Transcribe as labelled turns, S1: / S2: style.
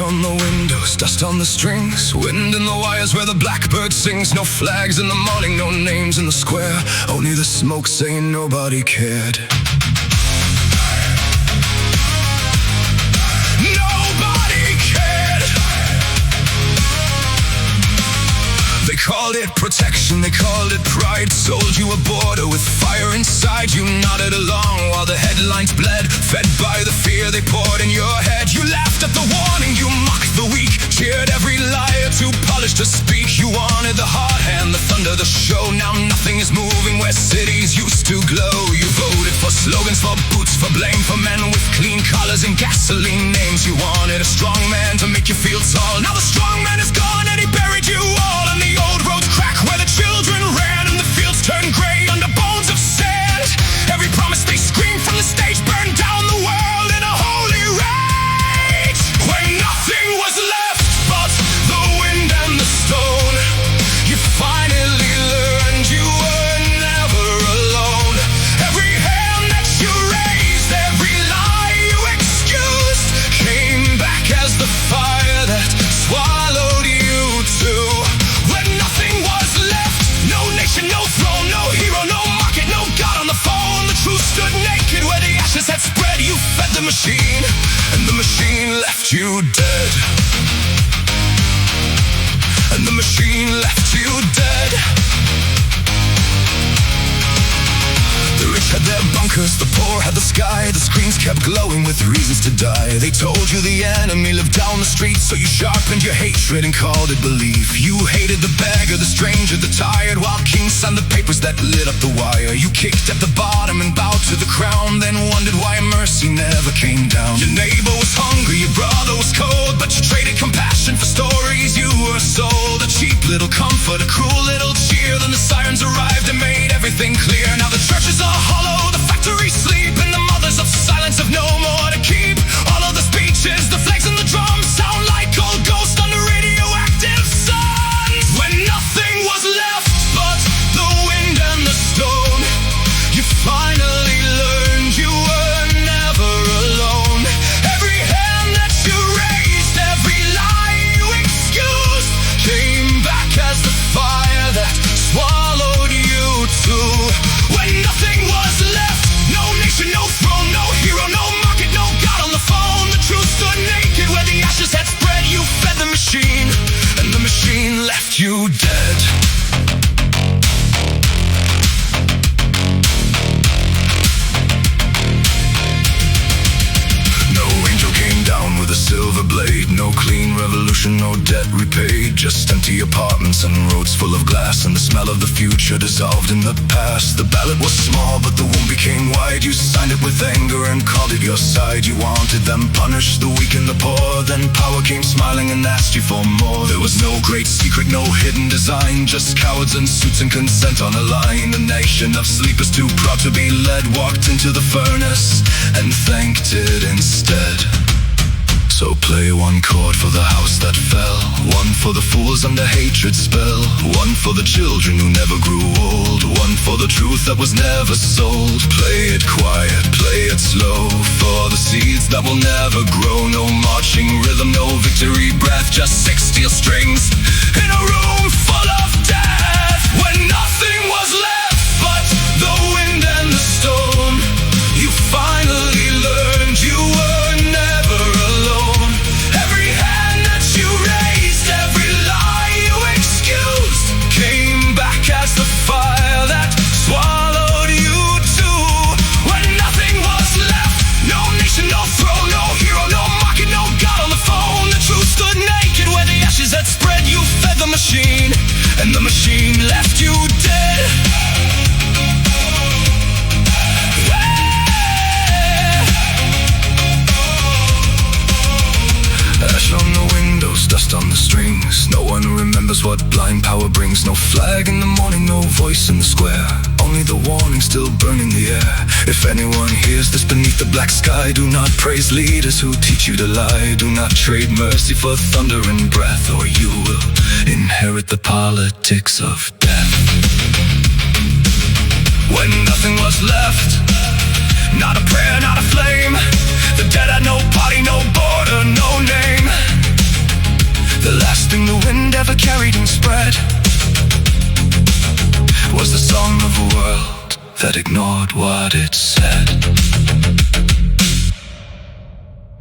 S1: on the windows, dust on the strings, wind in the wires where the blackbird sings. No flags in the morning, no names in the square, only the smoke saying nobody cared. Nobody cared. They called it protection, they called it pride. Sold you a border with fire inside. You nodded along while the headlines bled, fed by the fear they poured in your head. You laughed at the warning, you mocked the weak, cheered every liar too polished to speak. You wanted the hard hand, the thunder, the show. Now nothing is moving where cities used to glow. You voted for slogans, for boots, for blame, for men with clean collars and gasoline names. You wanted a strong man to make you feel tall. Now the strong man is gone and he buried you all. And the old roads crack where the children ran, and the fields turn gray under bones of sand. Every promise they screamed from the stage burned down the world in a holy rage. When nothing was left but the wind and the stone, you finally learned you were never alone. Every hand that you raised, every lie you excused, came back as the fire that swallowed you too. When nothing was left, no nation, no throne, no hero, no market, no God on the phone. The truth stood naked where the ashes had spread. You fed the machine, and the machine left you dead. And the machine left you dead. The rich had their bunkers, the poor had the sky. The screens kept glowing with reasons to die. They told you the enemy lived down the street, so you sharpened your hatred and called it belief. You hated the beggar, the stranger, the tired, while kings signed the papers that lit up the wire. You kicked at the bottom and bowed to the crown, then wondered why mercy never came down. Your neighbor was hungry, your brother was cold, but you traded compassion for stories you were sold. A cheap little comfort, a cruel little cheer. Then the sirens arrived and made everything clear. Now the churches are hollow, the factories sleep, and the mothers of silence have no more to keep. All of the speeches, the flags and the drums sound like old ghosts under radioactive suns. When nothing was left but the wind and the stone, you finally learned you were never alone. Every hand that you raised, every lie you excused, came back as the fire that swallowed you too. When nothing was left, no nation, no throne, no hero, no market, no God on the phone. The truth stood naked where the ashes had spread. You fed the machine, and the machine left you dead. No angel came down with a silver blade. No clean revolution, no debt repaid. Just empty apartments and roads full of glass, and the smell of the future dissolved in the past. The ballot was small, but the wound became wide. You signed it with anger and called it your side. You wanted them punished, the weak and the poor. Then power came smiling and asked you for more. There was no great secret, no hidden design, just cowards in suits and consent on a line. A nation of sleepers too proud to be led walked into the furnace and thanked it instead. So play one chord for the house that fell, one for the fools under hatred's spell, one for the children who never grew old, one for the truth that was never sold. Play it quiet, play it slow, for the seeds that will never grow. No marching rhythm, no victory breath, just 6 steel strings in a room full of death. When nothing was left but the wind and the stone, you finally learned you were never alone. Every hand that you raised, every lie you excused, came back as the fire that swallowed you too. When nothing was left, no nation, no throne, no hero, no market, no God on the phone. The truth stood naked where the ashes had spread. You fed the machine, and the machine left you dead. Ash on the windows, dust on the strings. No one remembers what blind power brings. No flag in the morning, no voice in the square, only the warning still burning the air. If anyone hears this beneath the black sky, do not praise leaders who teach you to lie. Do not trade mercy for thunder and breath, or you will inherit the politics of death. When nothing was left, not a prayer, not a flame. The dead had no party, no border, no name. ever carried and spread was the song of a world that ignored what it said.